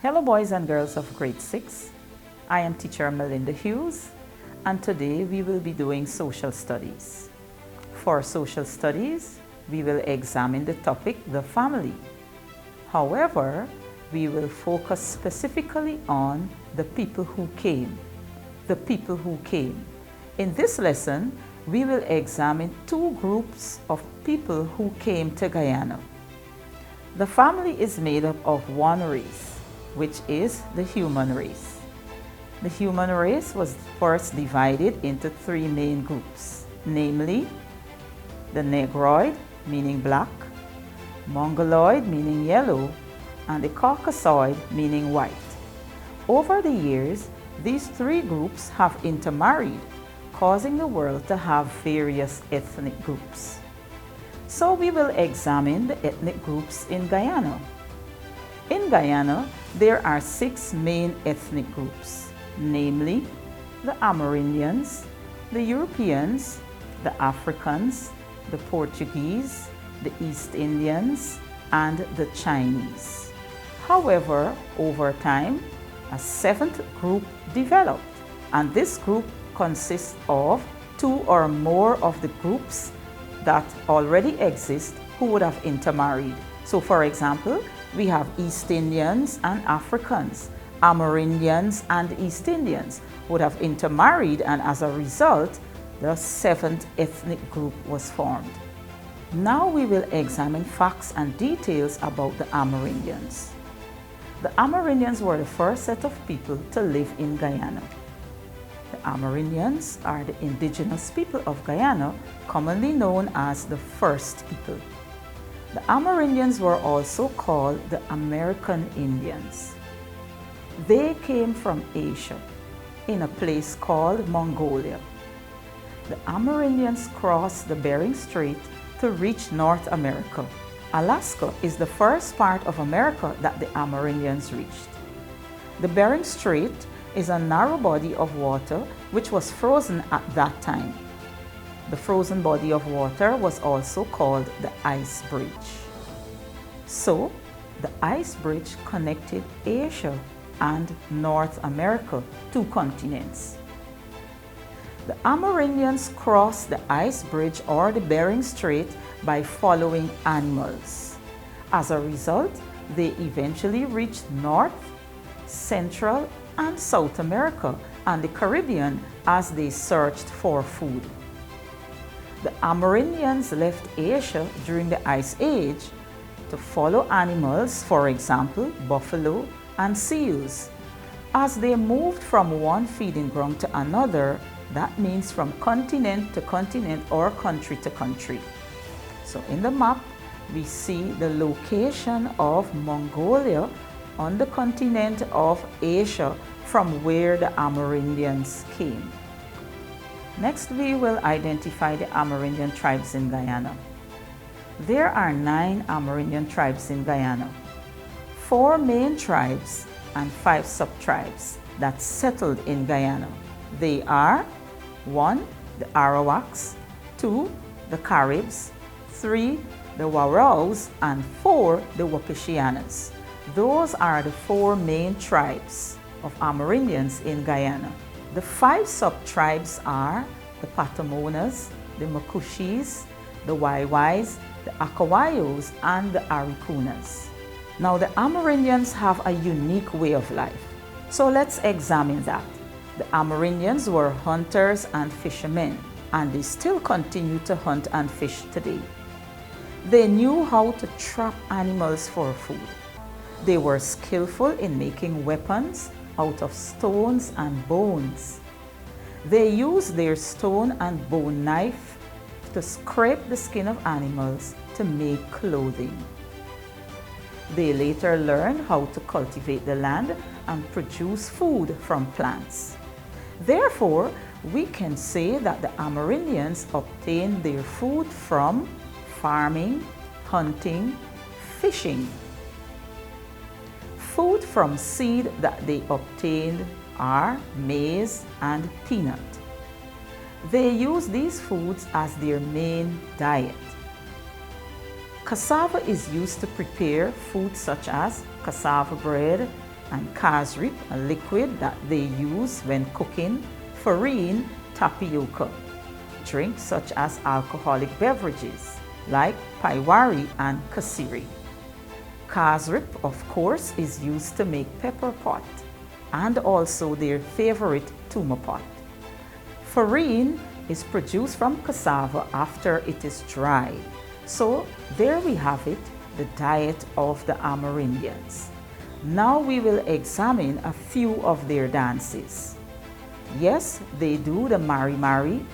Hello boys and girls of grade 6. I am teacher Melinda Hughes, and today we will be doing social studies. For social studies, we will examine the topic the family. However, we will focus specifically on the people who came. The people who came. In this lesson, we will examine two groups of people who came to Guyana. The family is made up of one race, which is the human race. The human race was first divided into three main groups, namely the Negroid, meaning black, Mongoloid, meaning yellow, and the Caucasoid, meaning white. Over the years, these three groups have intermarried, causing the world to have various ethnic groups. So we will examine the ethnic groups in Guyana. In Guyana, there are 6 main ethnic groups, namely the Amerindians, the Europeans, the Africans, the Portuguese, the East Indians, and the Chinese. However, over time, a 7th group developed, and this group consists of 2 or more of the groups that already exist who would have intermarried. So for example, we have East Indians and Africans, Amerindians and East Indians would have intermarried, and as a result, the 7th ethnic group was formed. Now we will examine facts and details about the Amerindians. The Amerindians were the first set of people to live in Guyana. The Amerindians are the indigenous people of Guyana, commonly known as the First People. The Amerindians were also called the American Indians. They came from Asia, in a place called Mongolia. The Amerindians crossed the Bering Strait to reach North America. Alaska is the first part of America that the Amerindians reached. The Bering Strait is a narrow body of water which was frozen at that time. The frozen body of water was also called the ice bridge. So, the ice bridge connected Asia and North America, 2 continents. The Amerindians crossed the ice bridge or the Bering Strait by following animals. As a result, they eventually reached North, Central, and South America and the Caribbean as they searched for food. The Amerindians left Asia during the Ice Age to follow animals, for example, buffalo and seals. As they moved from one feeding ground to another, that means from continent to continent or country to country. So in the map, we see the location of Mongolia on the continent of Asia from where the Amerindians came. Next, we will identify the Amerindian tribes in Guyana. There are 9 Amerindian tribes in Guyana, 4 main tribes and 5 sub-tribes that settled in Guyana. They are 1. The Arawaks, 2. The Caribs, 3. The Warraws, and 4. The Wapisianas. Those are the 4 main tribes of Amerindians in Guyana. The 5 sub-tribes are the Patamonas, the Makushis, the Waiwais, the Akawayos, and the Arikunas. Now the Amerindians have a unique way of life. So let's examine that. The Amerindians were hunters and fishermen, and they still continue to hunt and fish today. They knew how to trap animals for food. They were skillful in making weapons out of stones and bones. They used their stone and bone knife to scrape the skin of animals to make clothing. They later learned how to cultivate the land and produce food from plants. Therefore, we can say that the Amerindians obtained their food from farming, hunting, fishing. Food from seed that they obtained are maize and peanut. They use these foods as their main diet. Cassava is used to prepare foods such as cassava bread, and kasrip, a liquid that they use when cooking farine tapioca. Drinks such as alcoholic beverages like paiwari and kasiri. Kasrip, of course, is used to make pepper pot and also their favorite tuma pot. Farine is produced from cassava after it is dried. So there we have it, the diet of the Amerindians. Now we will examine a few of their dances. Yes, they do the Mari Mari,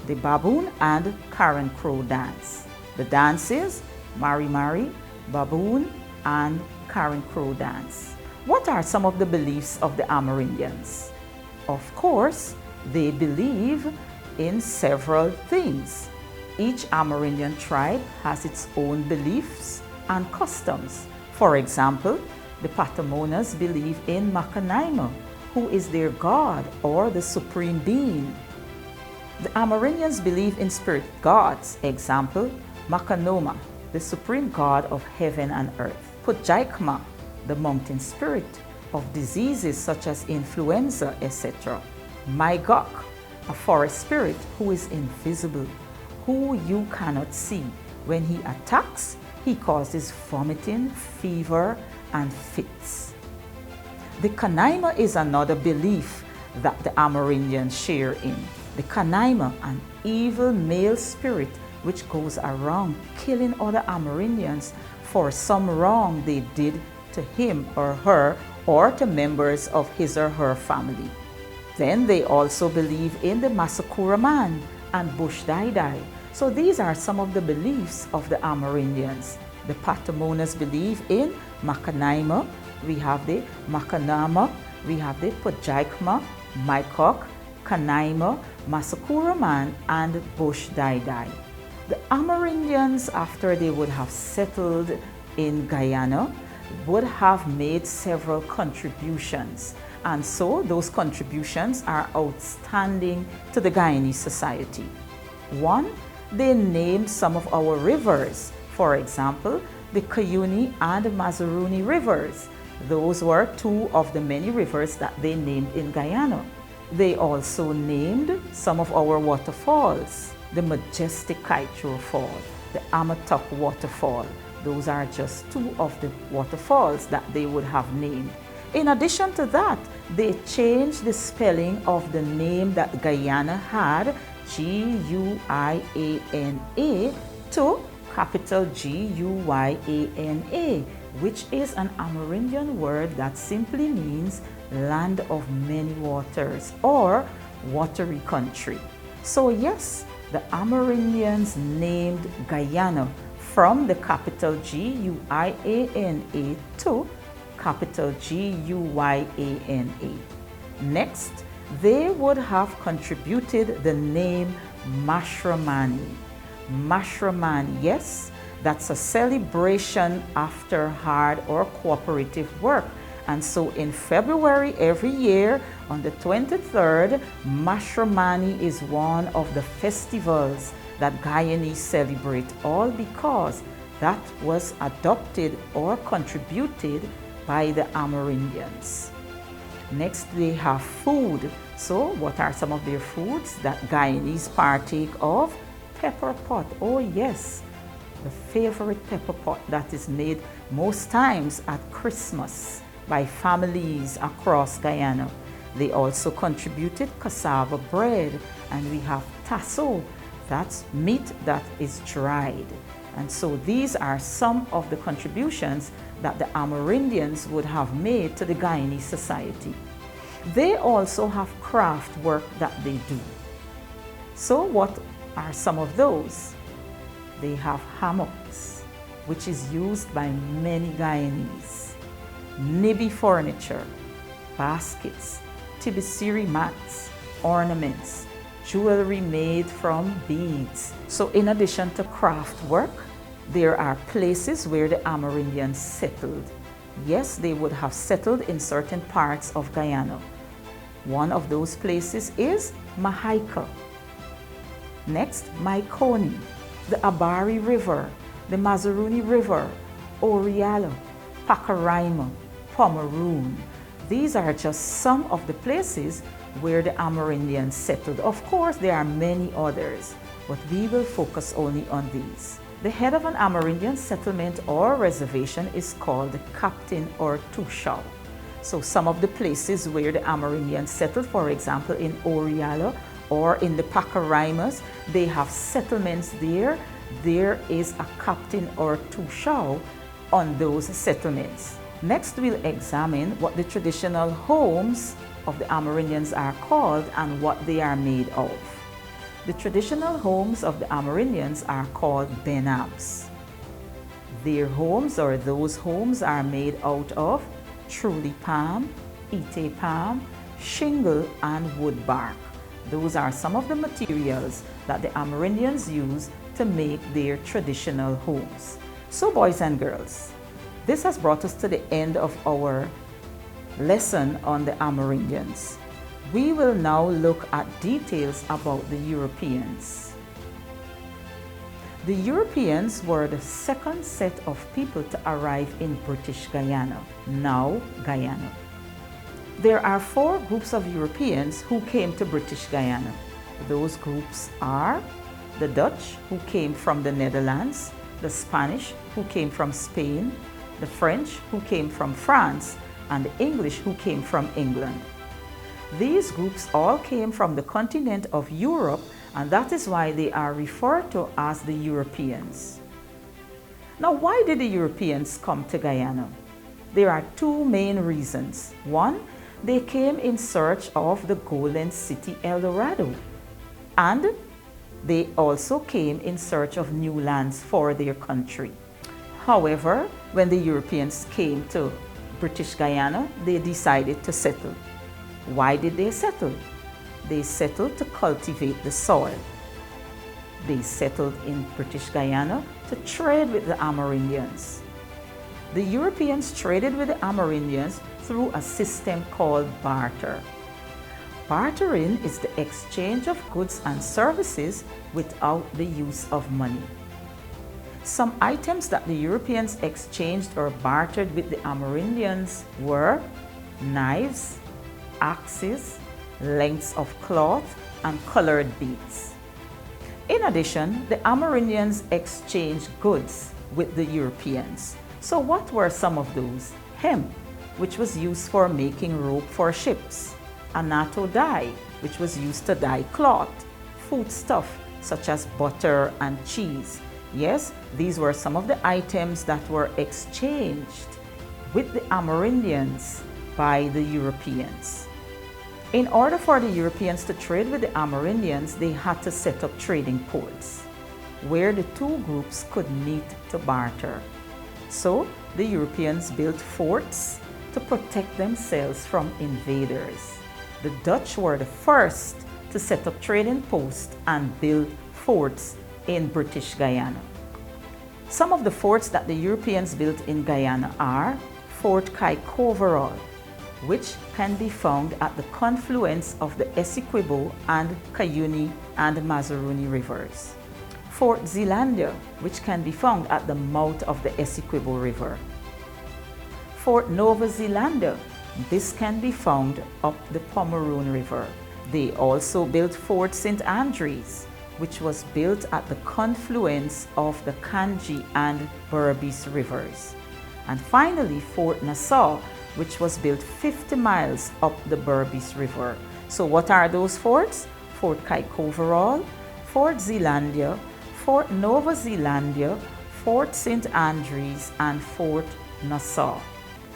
the Baboon and Karen Crow dance. The dances, Mari Mari, Baboon and Karen Crow dance. What are some of the beliefs of the Amerindians? Of course, they believe in several things. Each Amerindian tribe has its own beliefs and customs. For example, the Patamonas believe in Makanaima, who is their god or the supreme being. The Amerindians believe in spirit gods. Example, Makanoma, the supreme god of heaven and earth. Pujaikma, the mountain spirit of diseases such as influenza, etc. Maigok, a forest spirit who is invisible, who you cannot see. When he attacks, he causes vomiting, fever, and fits. The Kanaima is another belief that the Amerindians share in. The Kanaima, an evil male spirit which goes around killing other Amerindians for some wrong they did to him or her or to members of his or her family. Then they also believe in the Masakura man and Bush Dai Dai. So these are some of the beliefs of the Amerindians. The Patamonas believe in Makanaima, we have the Makanama, we have the Pujaikma, Maikok, Kanaima, Masakura man, and Bush Dai Dai. The Amerindians, after they would have settled in Guyana, would have made several contributions. And so those contributions are outstanding to the Guyanese society. One, they named some of our rivers. For example, the Cuyuni and Mazaruni rivers. Those were two of the many rivers that they named in Guyana. They also named some of our waterfalls, the majestic Kaitro Fall, the Amatok waterfall. Those are just two of the waterfalls that they would have named. In addition to that, they changed the spelling of the name that Guyana had, G-U-I-A-N-A, to capital G-U-Y-A-N-A, which is an Amerindian word that simply means land of many waters or watery country. So yes, the Amerindians named Guyana from the capital G-U-I-A-N-A to capital G-U-Y-A-N-A. Next, they would have contributed the name Mashramani. Mashramani, yes, that's a celebration after hard or cooperative work. And so in February every year, on the 23rd, Mashramani is one of the festivals that Guyanese celebrate, all because that was adopted or contributed by the Amerindians. Next, they have food. So what are some of their foods that Guyanese partake of? Pepper pot. Oh yes, the favorite pepper pot that is made most times at Christmas by families across Guyana. They also contributed cassava bread, and we have tasso, that's meat that is dried. And so these are some of the contributions that the Amerindians would have made to the Guyanese society. They also have craft work that they do. So what are some of those? They have hammocks, which is used by many Guyanese. Nibi furniture, baskets, tibisiri mats, ornaments, jewelry made from beads. So in addition to craft work, there are places where the Amerindians settled. Yes, they would have settled in certain parts of Guyana. One of those places is Mahaika. Next, Maikoni, the Abari River, the Mazaruni River, Oriala, Pakaraima, Pomeroon. These are just some of the places where the Amerindians settled. Of course, there are many others, but we will focus only on these. The head of an Amerindian settlement or reservation is called the captain or tushal. So some of the places where the Amerindians settled, for example, in Oriala or in the Pacaraimos, they have settlements there. There is a captain or tushal on those settlements. Next, we'll examine what the traditional homes of the Amerindians are called and what they are made of. The traditional homes of the Amerindians are called benabs. Their homes, or those homes, are made out of truly palm, ite palm, shingle, and wood bark. Those are some of the materials that the Amerindians use to make their traditional homes. So, boys and girls, this has brought us to the end of our lesson on the Amerindians. We will now look at details about the Europeans. The Europeans were the second set of people to arrive in British Guyana, now Guyana. There are 4 groups of Europeans who came to British Guyana. Those groups are the Dutch, who came from the Netherlands, the Spanish, who came from Spain, the French, who came from France, and the English, who came from England. These groups all came from the continent of Europe, and that is why they are referred to as the Europeans. Now, why did the Europeans come to Guyana? There are 2 main reasons. One, they came in search of the golden city El Dorado, and they also came in search of new lands for their country. However, when the Europeans came to British Guyana, they decided to settle. Why did they settle? They settled to cultivate the soil. They settled in British Guyana to trade with the Amerindians. The Europeans traded with the Amerindians through a system called barter. Bartering is the exchange of goods and services without the use of money. Some items that the Europeans exchanged or bartered with the Amerindians were knives, axes, lengths of cloth, and colored beads. In addition, the Amerindians exchanged goods with the Europeans. So what were some of those? Hemp, which was used for making rope for ships. Anato dye, which was used to dye cloth. Foodstuff, such as butter and cheese. Yes, these were some of the items that were exchanged with the Amerindians by the Europeans. In order for the Europeans to trade with the Amerindians, they had to set up trading ports where the 2 groups could meet to barter. So the Europeans built forts to protect themselves from invaders. The Dutch were the first to set up trading posts and build forts in British Guyana. Some of the forts that the Europeans built in Guyana are Fort Kaikoverall, which can be found at the confluence of the Essequibo and Cuyuni and Mazaruni rivers. Fort Zeelandia, which can be found at the mouth of the Essequibo River. Fort Nova Zeelandia, this can be found up the Pomeroon River. They also built Fort St. Andrews, which was built at the confluence of the Kanji and Berbice rivers. And finally, Fort Nassau, which was built 50 miles up the Berbice River. So what are those forts? Fort Kaikoverall, Fort Zeelandia, Fort Nova Zeelandia, Fort St. Andrews, and Fort Nassau.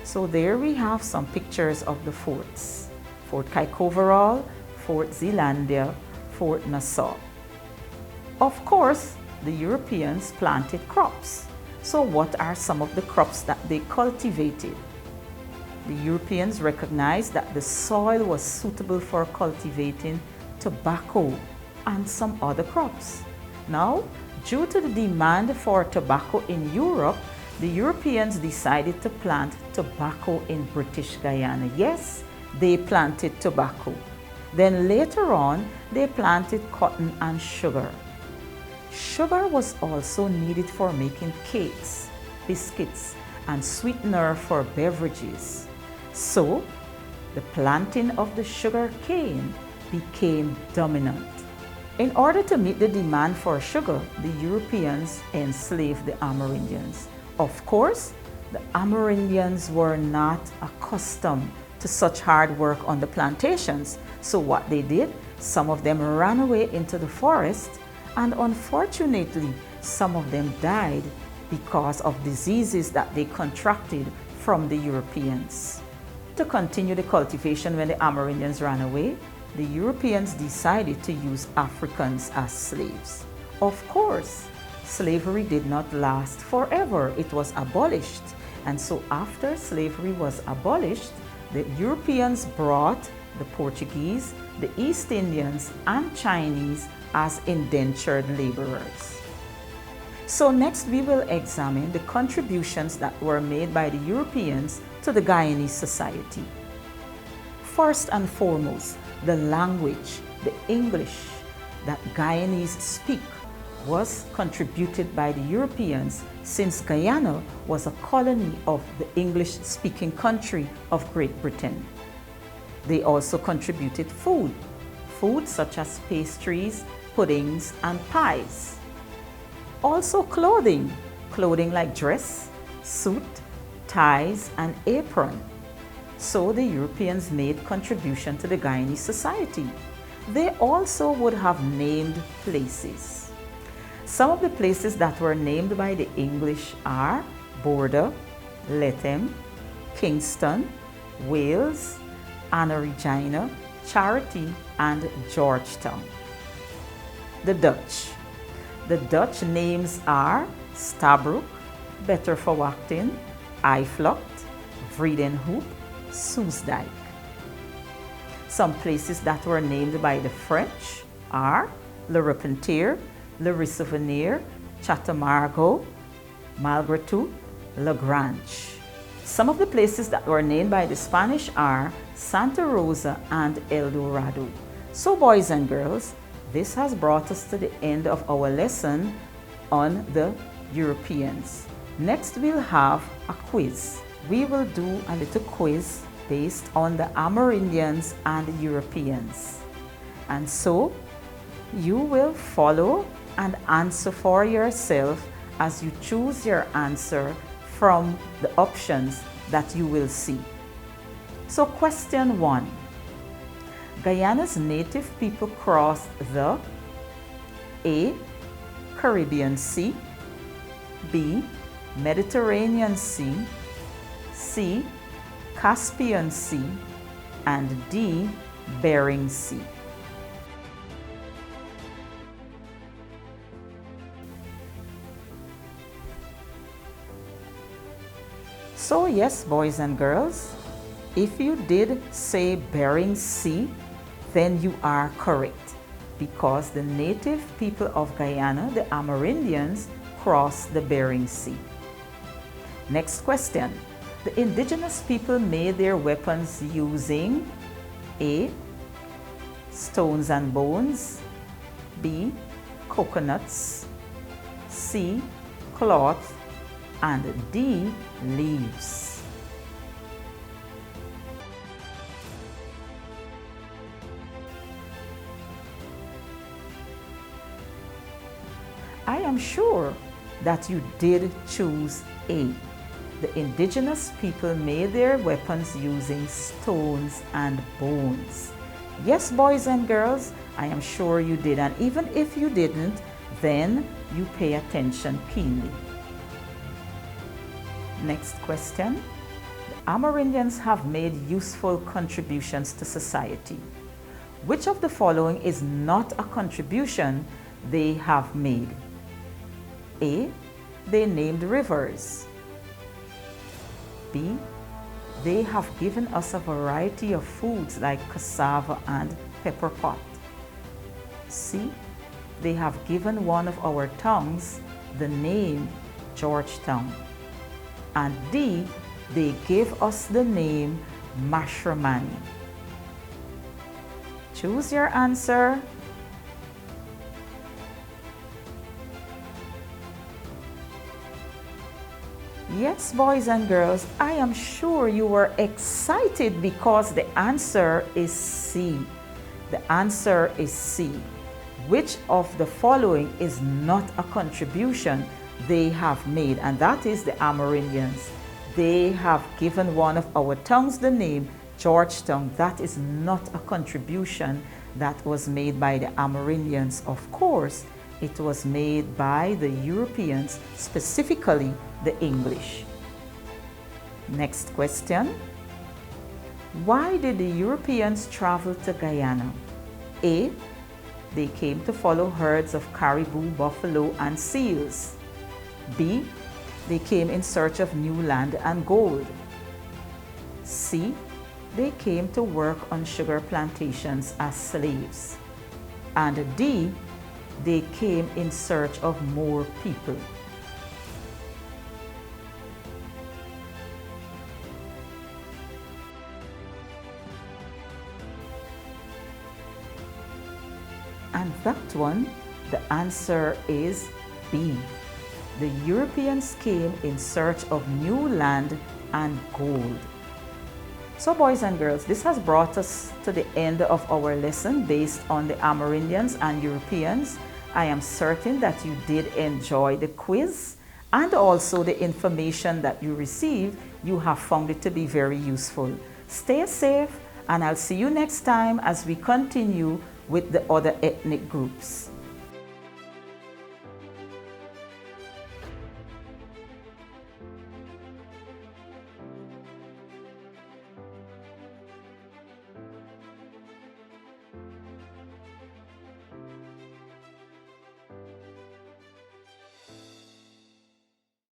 So there we have some pictures of the forts. Fort Kaikoverall, Fort Zeelandia, Fort Nassau. Of course, the Europeans planted crops. So what are some of the crops that they cultivated? The Europeans recognized that the soil was suitable for cultivating tobacco and some other crops. Now, due to the demand for tobacco in Europe, the Europeans decided to plant tobacco in British Guyana. Yes, they planted tobacco. Then later on, they planted cotton and sugar. Sugar was also needed for making cakes, biscuits, and sweetener for beverages. So, the planting of the sugar cane became dominant. In order to meet the demand for sugar, the Europeans enslaved the Amerindians. Of course, the Amerindians were not accustomed to such hard work on the plantations. So what they did, some of them ran away into the forest, and unfortunately, some of them died because of diseases that they contracted from the Europeans. To continue the cultivation when the Amerindians ran away, the Europeans decided to use Africans as slaves. Of course, slavery did not last forever. It was abolished. And so after slavery was abolished, the Europeans brought the Portuguese, the East Indians, and Chinese as indentured laborers. So next we will examine the contributions that were made by the Europeans to the Guyanese society. First and foremost, the language, the English that Guyanese speak was contributed by the Europeans, since Guyana was a colony of the English-speaking country of Great Britain. They also contributed food such as pastries, puddings, and pies. Also clothing like dress, suit, ties, and apron. So the Europeans made contribution to the Guyanese society. They also would have named places. Some of the places that were named by the English are Border, Lethem, Kingston, Wales, Anna Regina, Charity, and Georgetown. The Dutch names are Stabroek, Betterverwachting, Eiflucht, Vredenhoop, Soesdijk. Some places that were named by the French are Le Repentir, Le Rissouvenir, Chatamargo, Malgré-tout, Lagrange. Some of the places that were named by the Spanish are Santa Rosa and El Dorado. So boys and girls, this has brought us to the end of our lesson on the Europeans. Next we'll have a quiz. We will do a little quiz based on the Amerindians and the Europeans. And so you will follow and answer for yourself as you choose your answer from the options that you will see. So question 1. Guyana's native people crossed the A. Caribbean Sea, B. Mediterranean Sea, C. Caspian Sea, and D. Bering Sea. So yes, boys and girls, if you did say Bering Sea, then you are correct, because the native people of Guyana, the Amerindians, crossed the Bering Sea. Next question. The indigenous people made their weapons using A. Stones and bones, B. Coconuts, C. Cloth, and D. Leaves. I am sure that you did choose A. The indigenous people made their weapons using stones and bones. Yes, boys and girls, I am sure you did, and even if you didn't, then you pay attention keenly. Next question. The Amerindians have made useful contributions to society. Which of the following is not a contribution they have made? A. They named rivers. B. They have given us a variety of foods like cassava and pepper pot. C. They have given one of our tongues the name Georgetown. And D. They gave us the name Mashramani. Choose your answer. Yes, boys and girls, I am sure you were excited because the answer is C. The answer is C. Which of the following is not a contribution they have made? And that is the Amerindians. They have given one of our tongues the name Georgetown. That is not a contribution that was made by the Amerindians. Of course, it was made by the Europeans, specifically the English. Next question. Why did the Europeans travel to Guyana? A. They came to follow herds of caribou, buffalo, and seals. B. They came in search of new land and gold. C. They came to work on sugar plantations as slaves. And D. They came in search of more people. And that one, the answer is B. The Europeans came in search of new land and gold. So boys and girls, this has brought us to the end of our lesson based on the Amerindians and Europeans. I am certain that you did enjoy the quiz and also the information that you received. You have found it to be very useful. Stay safe, and I'll see you next time as we continue with the other ethnic groups.